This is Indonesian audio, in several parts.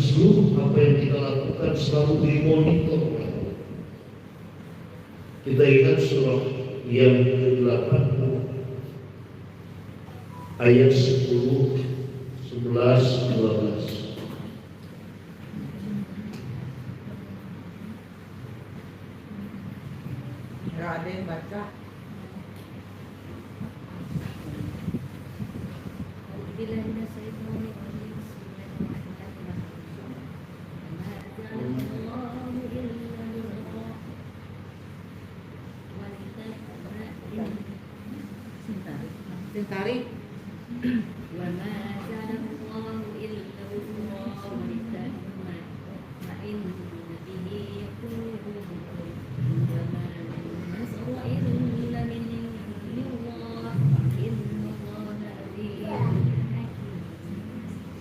seluruh apa yang kita lakukan selalu dimonitor. Kita ingat surah yang ke-80 ayat 10, 11, 12. Ada yang baca. Tarik.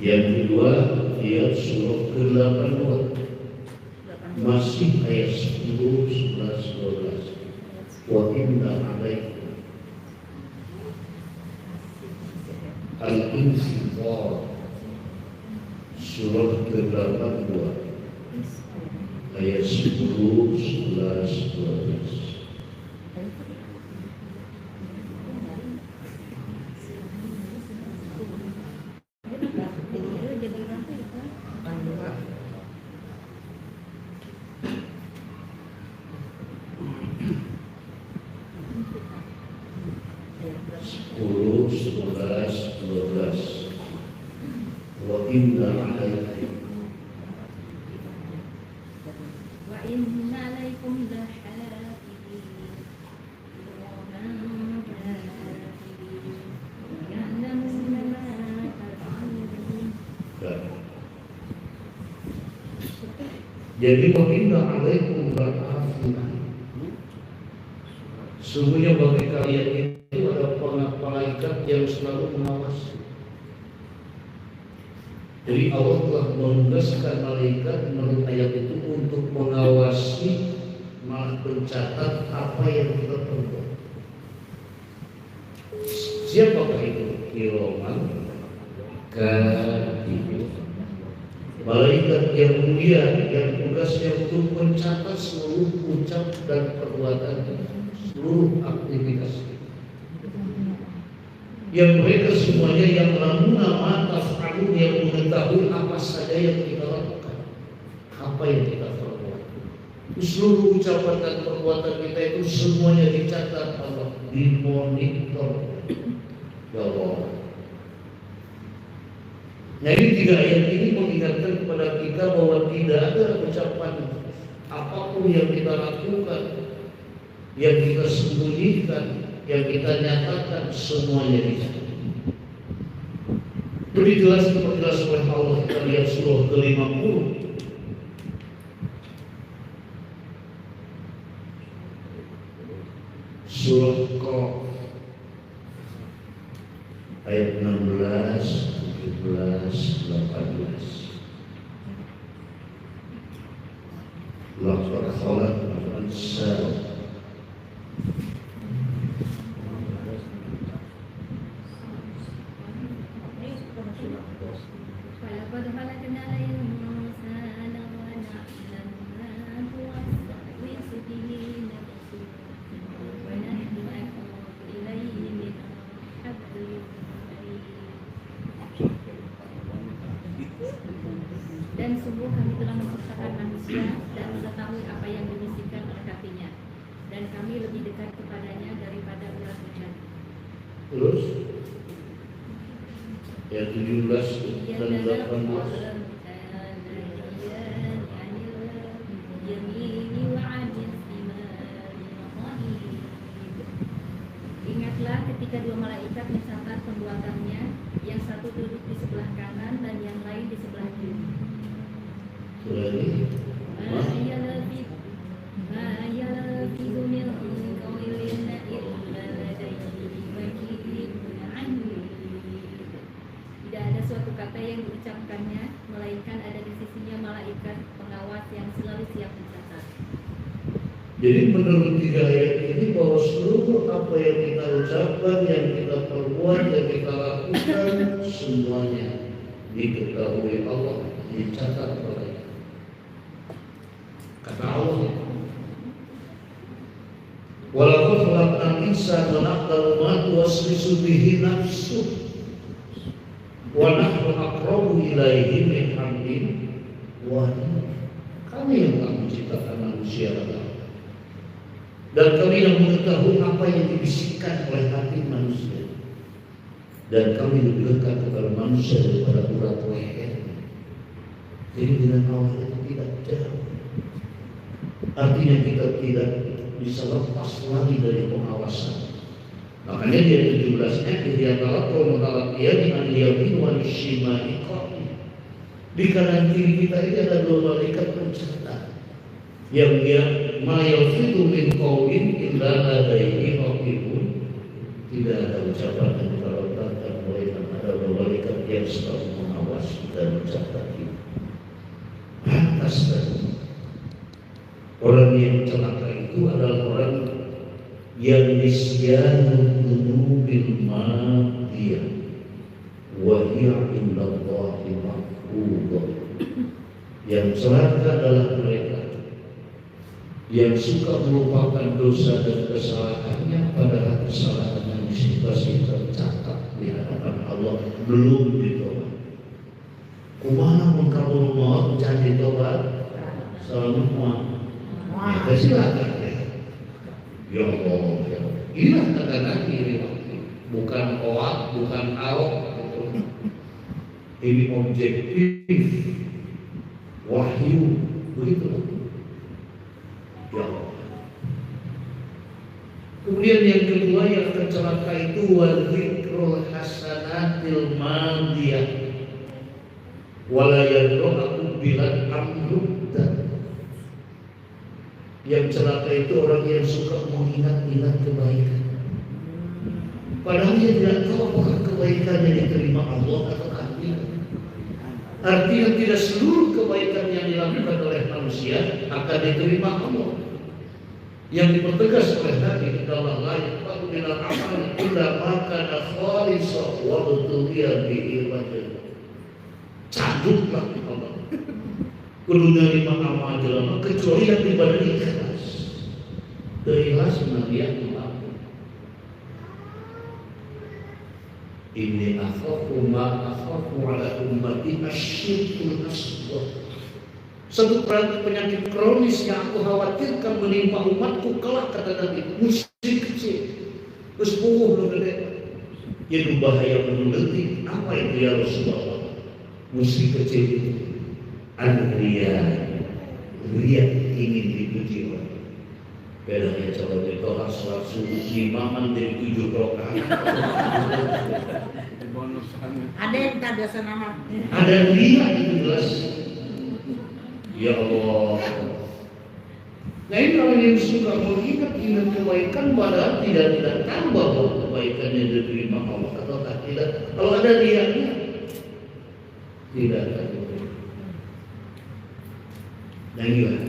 Yang kedua ayat surah ke-82 masih ayat 10, 11, 12. Wa inna alaikum al-infitar surah ke-82 ayat 10, 11, 12. Jadi wakinna alaikum ba'afuna. Sungguhnya bagi kalian itu ada malaikat yang selalu mengawasi. Jadi Allah telah menugaskan malaikat menurut ayat itu untuk mengawasi, mencatat apa yang kita perbuat. Siapakah itu? Kiraman katibin. Malaikat yang mulia yang tugasnya untuk mencatat seluruh ucap dan perbuatan, seluruh aktivitas. Yang mereka semuanya yang lamuna mata fa'alun, yang mengetahui apa saja yang kita lakukan, apa yang kita perbuat. Seluruh ucapan dan perbuatan kita itu semuanya dicatat Allah, dimonitor ya Allah. Nah, ini tiga ayat ini mengingatkan kepada kita bahwa tidak ada ucapan apapun yang kita lakukan, yang kita sembunyikan, yang kita nyatakan, semuanya dicatat. Itu dijelaskan oleh Allah. Kita lihat surah ke-50 surah Qaf ayat 16, 17, 18. Laqad khalaqnal insana dan sungguh kami telah menciptakan manusia dan mengetahui apa yang dibisikkan oleh kakinya, dan kami lebih dekat kepadanya daripada ulat hujan. Terus ya 17 dan 18. Ingatlah ketika dua malaikat mencatat perbuatannya, yang satu duduk di sebelah kanan dan yang lain di sebelah kiri. Tidak ada suatu kata yang diucapkannya, melainkan ada di sisinya malaikat pengawas yang selalu siap mencatat. Jadi menurut tiga ayat ini bahwa seluruh apa yang kita ucapkan, yang kita perbuat, yang kita lakukan, semuanya diketahui Allah. dicatat oleh kata Allah. Walaqad khalaqnal insana wa na'lamu ma tuwaswisu bihi nafsuh wa nahnu aqrabu ilaihi min hablil warid. Kami yang telah menciptakan manusia dan kami yang mengetahui apa yang dibisikkan oleh hati manusia, dan kami lebih dekat kepada manusia daripada urat leher. Jadi dengan Allah itu tidak jauh. Artinya kita tidak bisa lepas lagi dari pengawasan. Makanya di ayat 17-nya dia talaqul mutalaqiyani an yamin wa shimali qaim. Di kanan kiri kita ini ada dua malaikat pencatat yang dia ma yalfidu min qawlin illa ladaihi raqibun. Tidak ada ucapan yang dilontarkan melainkan ada malaikat yang selalu mengawasi dan mencatat itu. Pantas tadi orang yang celaka itu adalah orang yang nisyanu dunubil madiyah wa hiya indallahi mahfudah. Yang celaka adalah mereka yang suka melupakan dosa dan kesalahannya, padahal kesalahan yang masih tercatat di hadapan Allah belum ditolak. Kumaha mun kabul maut jadi tobat selama ya silakan ya. Ya Allah, ya. Inilah kata Nabi riwayat, bukan oak, bukan awak, ini objektif wahyu begitu. Ya Allah. Kemudian yang kedua yang tercelaka itu wal-zikrul hasanatil madiyah wala yadra'u bilan amruddan. Yang celaka itu orang yang suka mengingat-ingat kebaikan, padahal dia tidak tahu apakah kebaikannya diterima Allah atau tidak. Artinya tidak seluruh kebaikan yang dilakukan oleh manusia akan diterima Allah. Yang dipertegas oleh Nabi adalah la yaqbalu minal amali illa ma kana khalisan wa tuqiya bihi wajh. Caduklah Allah. Kudu nerima amal jelema kecuali yang diberi ikhlas. Ikhlas menalian Allah. Inni akhafu ma akhafu ala ummati asyirkul asghar. Satu penyakit kronis yang aku khawatirkan menimpa umatku kelak, kata Nabi, musyrik kecil. Terus puguh gede. Yang bahaya menuleti apa itu ya Rasulullah? Musyrik kecil itu ria ingin dipuji orang. Bedanya coba ditolak sholat subuh imaman dari 7 rakaat. Ada yang tak ada senama. Ada ria itu jelas. Ya Allah. Nah ini orang yang suka mengingat kebaikan padahal tidak tahu bahwa kebaikannya diterima Allah atau tidak. Kalau ada riaknya tidak tahu. Nah inilah.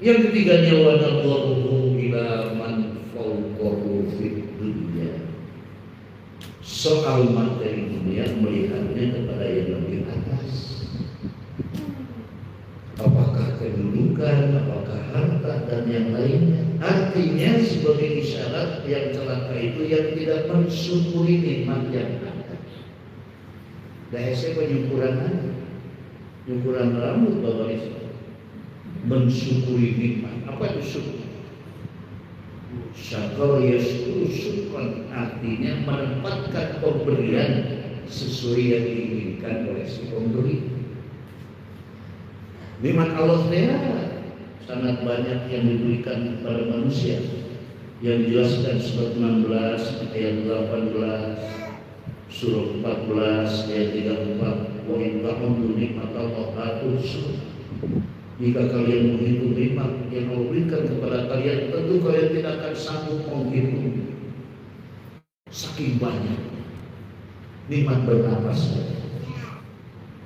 Yang ketiganya wa nadharuhu ila man fawqahu fid dunya. Soal materi dunia melihatnya kepada yang lebih atas. Apakah kedudukan, apakah harta dan yang lainnya. Artinya sebagai isyarat yang celaka itu yang tidak mensyukuri nikmat yang ada. Dahsyat penyukuran ada. Nyukuran rambut Bapak Ibu. Mensyukuri nikmat. Apa itu syukur? Syakar yashkuru syukran, artinya menempatkan pemberian sesuai yang diinginkan oleh si pemberi. Nikmat Allah sangat banyak yang diberikan kepada manusia, yang dijelaskan surat 16 ayat 18, surah 14 ayat 34. Wa in ta'uddu nikmatallahi la tuhsuha. Jika kalian menghitung nikmat yang Allah berikan kepada kalian, tentu kalian tidak akan sanggup menghitung. Saking banyak nikmat bernapas.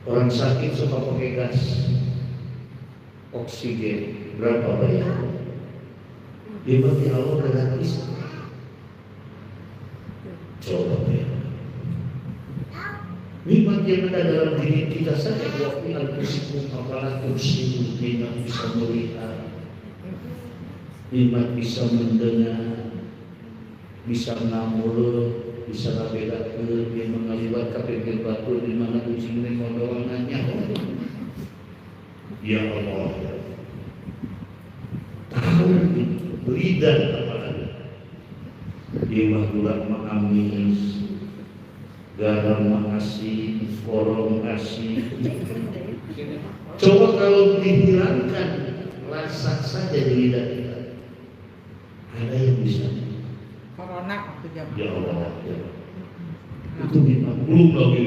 Orang sakit suka pakai gas oksigen, berapa bayar? Nikmat yang Allah gratis. Coba bayar. Nikmat yang ada dalam diri kita saja. Waktu al-kusikum apalah kursimu, nikmat bisa melihat, nikmat bisa mendengar, bisa ngamul, bisa ngabedakeun, dia mengaliwat ka pinggir batu di mana kucing teh ngodolangannya. Ya Allah, tahu lidah apalagi. Dia gula mengamis, garam mengasih, korong kasih. Coba kalau dihilangkan rasa saja di lidah kita, ada yang bisa. Corona waktu zaman. Ya Allah, ya. Itu memang belum lagi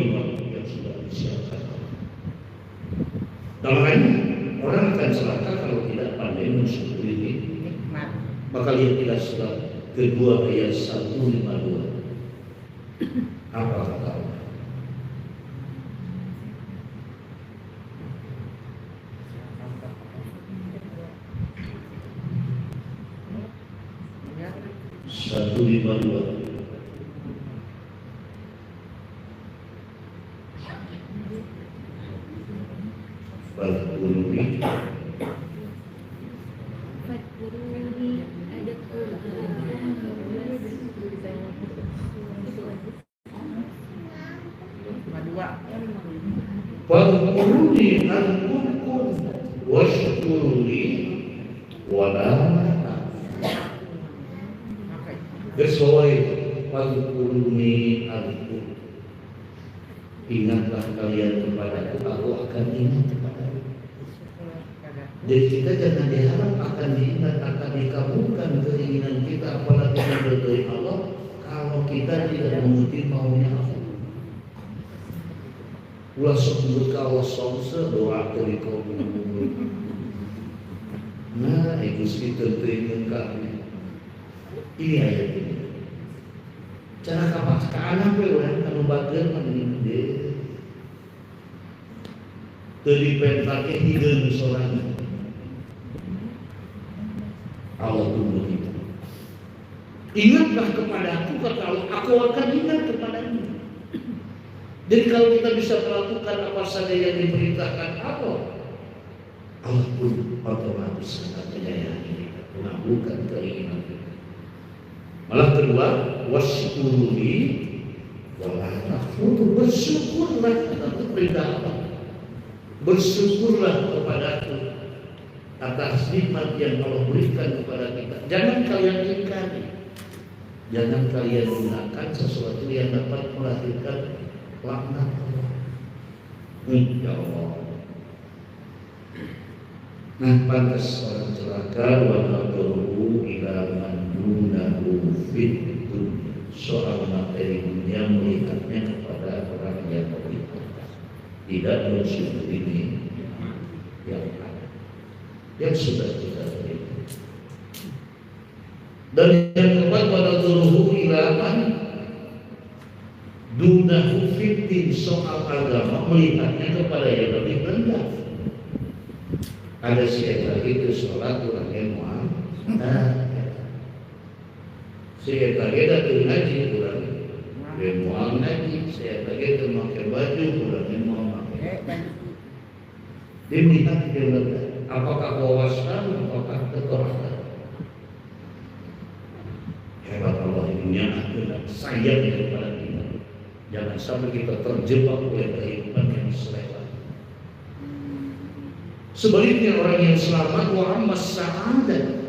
yang sudah disiapkan. Dalam lain, orang akan celaka kalau tidak pandai mensyukuri ini. Nikmat. Maka lihatlah surat kedua ayat 152. Apa kata Allah? Ya. 152. Fadkuruni Fadkuruni Dua. Fadkuruni ankurkum washkuruni wala Bersoai Fadkuruni ankurkum. Ingatlah kalian kepadaku, aku akan ingat kepadamu. Dan kita jangan diharap akan diingat, akan dikabulkan keinginan kita, apalagi dari Allah, kalau kita tidak mengikuti maunya Allah. Ulah sebut kawas somse doa dari kaum mukmin. Nah, itu sih tentu ingin kami. Ini ayat ini. Cara kapas ke anak orang kalau bagian meninggal. Dari pentake hidup seorang Allah tunggu kita. Ingatlah kepadaku, kata Allah, aku akan ingat kepadamu. Jadi kalau kita bisa melakukan apa saja yang diperintahkan Allah pun otomatis sangat menyayangi kita, mengabulkan keinginan kita. Malah kedua, wasykuruni wala takfur, bersyukurlah, itu perintah Allah. Bersyukurlah kepadaku atas nikmat yang Allah berikan kepada kita. Jangan kalian ingkari, jangan kalian gunakan sesuatu yang dapat melahirkan laknat Allah. Ya Allah. Nah, pantas orang celaka wa nadruhu ila man dunahu fid dunya. Soal materi dunia melihatnya kepada orang yang beriman, tidak bersyukur ini yang ada, yang sudah kita berikan. Dan yang keempat, wa nadruhu ila man dunahu fid din, soal agama melihatnya kepada yang lebih rendah. Ada si eta itu sholat kurang emoan, si eta datang ngaji kurang emoan ngaji, si eta memakai baju kurang emoan pakai. Dia melihat dia rendah. Apakah wawasan, apakah kekuatan? Hebat Allah ini adalah sayang kepada kita. Jangan sampai kita terjebak oleh kehidupan yang selewat. Sebaliknya orang yang selamat wa ammas sa'adat.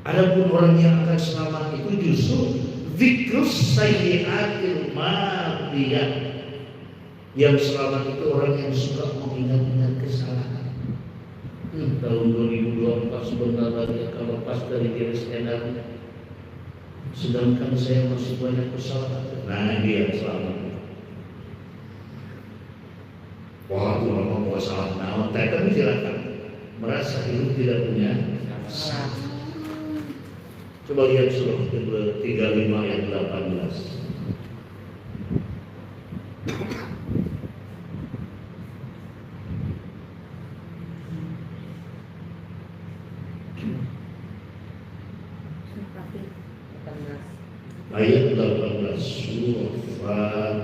Adapun orang yang akan selamat itu justru dzikrus sayyi'atil madiyah. Yang selamat itu orang yang suka mengingat-ingat kesalahan. Tahun 2024 sebentar lagi akan lepas dari diri skenario. Sedangkan saya masih banyak kesalahan. Nah, dia selamat. Wah, itu orang mau salah naon, tapi silakan merasa hidup tidak punya salah. Coba lihat surah 35 ayat 18. Ayat 18 surah